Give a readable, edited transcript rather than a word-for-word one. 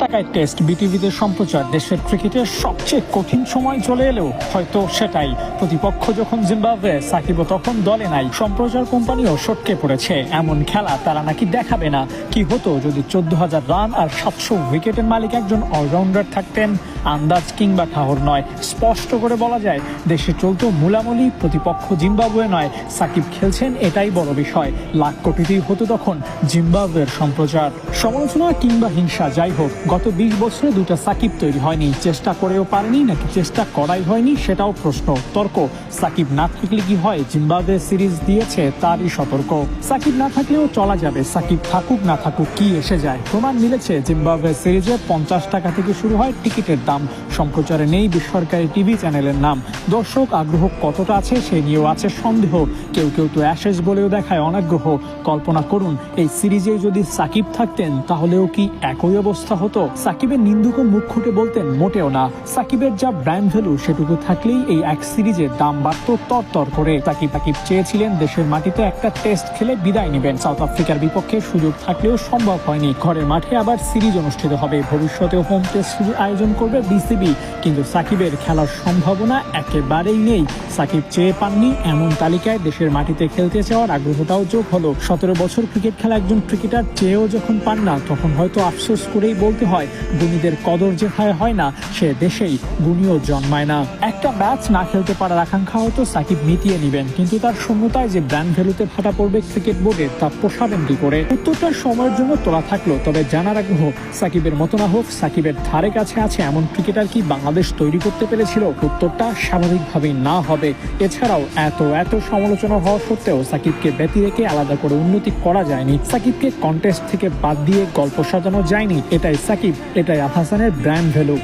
টাকায় টেস্ট বিটিভিতে সম্প্রচার দেশের ক্রিকেটের সবচেয়ে কঠিন সময় চলে এলেও হয়তো সেটাই। প্রতিপক্ষ যখন জিম্বাবুয়ে, সাকিবও তখন দলে নাই। সম্প্রচার কোম্পানিও সটকে পড়েছে। এমন খেলা তারা নাকি দেখাবে না। কি হতো যদি 14,000 রান আর 700 উইকেটের মালিক একজন অলরাউন্ডার থাকতেন? আন্দাজ কিংবা ঠাহর নয়, স্পষ্ট করে বলা যায় দেশে চলতো মূলামূলি প্রতিপক্ষ জিম্বাবুয়ে নয়, সাকিব খেলছেন এটাই বড় বিষয়। লাখ কোটিতেই হতো তখন জিম্বাবুয়ের সম্প্রচার। সমালোচনা কিংবা হিংসা যাই হোক, গত 20 বছরে দুটো সাকিব তৈরি হয়নি। চেষ্টা করেও পারেনি নাকি চেষ্টা করাই হয়নি সেটাও প্রশ্ন। তর্ক সাকিব না থাকলে কি হয়, জিম্বাবুয়ে সিরিজ দিয়েছে তারই সতর্ক। সাকিব না থাকলেও চলা যাবে, সাকিব থাকুক না থাকুক কি এসে যায়। প্রমাণ মিলেছে জিম্বাবুয়ে সিরিজে 50 টাকা থেকে শুরু হয় টিকিটের দাম। সম্প্রচারে নেই বেসরকারি টিভি চ্যানেলের নাম। দর্শক আগ্রহ কতটা আছে সে নিয়েও আছে সন্দেহ। কেউ কেউ তো অ্যাশেজ বলেও দেখায় অনাগ্রহ। কল্পনা করুন এই সিরিজে যদি সাকিব থাকতেন তাহলেও কি একই অবস্থা হতো? সাকিবের নিন্দুকও মুখ খুঁটে বলতেন মোটেও না। সাকিবের যা ব্র্যান্ড ভ্যালু সেটুকু থাকলেই এই এক সিরিজে দাম বাড়ত তর করে। সাকিব চেয়েছিলেন দেশের মাটিতে একটা টেস্ট খেলে বিদায় নেবেন। সাউথ আফ্রিকার বিপক্ষে সুযোগ থাকলেও সম্ভব হয়নি। ঘরের মাঠে আবার সিরিজ অনুষ্ঠিত হবে, ভবিষ্যতেও হোম টেস্ট আয়োজন করবে বিসিবি। কিন্তু সাকিবের খেলার সম্ভাবনা একেবারেই নেই। সাকিব চেয়ে পাননি এমন তালিকায় দেশের মাটিতে খেলতে চাওয়ার আগ্রহটাও যোগ হলো। 17 বছর ক্রিকেট খেলা একজন ক্রিকেটার চেয়েও যখন পান না, তখন হয়তো আফসোস করেই বলতে হয় গুণীদের কদর যেথায় হয় না সে দেশেই গুণীও জন্মায় না। একটা ম্যাচ না খেলতে পারার আকাঙ্ক্ষা হয়তো সাকিব মিটিয়ে নেবেন, কিন্তু তার শূন্যতায় যে ব্র্যান্ড ভ্যালুতে ভাটা পড়বে ক্রিকেট বোর্ডের, তা পোষাবেন কি করে? উত্তরটার সময়ের জন্য তোলা থাকলো, তবে জানার আগ্রহ সাকিবের মতো না হোক, সাকিবের ধারে কাছে আছে এমন ক্রিকেটার কি বাংলাদেশ তৈরি করতে পেরেছিল? উত্তরটা স্বাভাবিকভাবেই না হবে। এছাড়াও এত সমালোচনা হওয়া সত্ত্বেও সাকিবকে ব্যতি রেখে আলাদা করে উন্নতি করা যায়নি। সাকিবকে কন্টেস্ট থেকে বাদ দিয়ে গল্প সাজানো যায়নি। এটাই সাকিব, এটাই আল হাসানের ব্র্যান্ড ভ্যালু।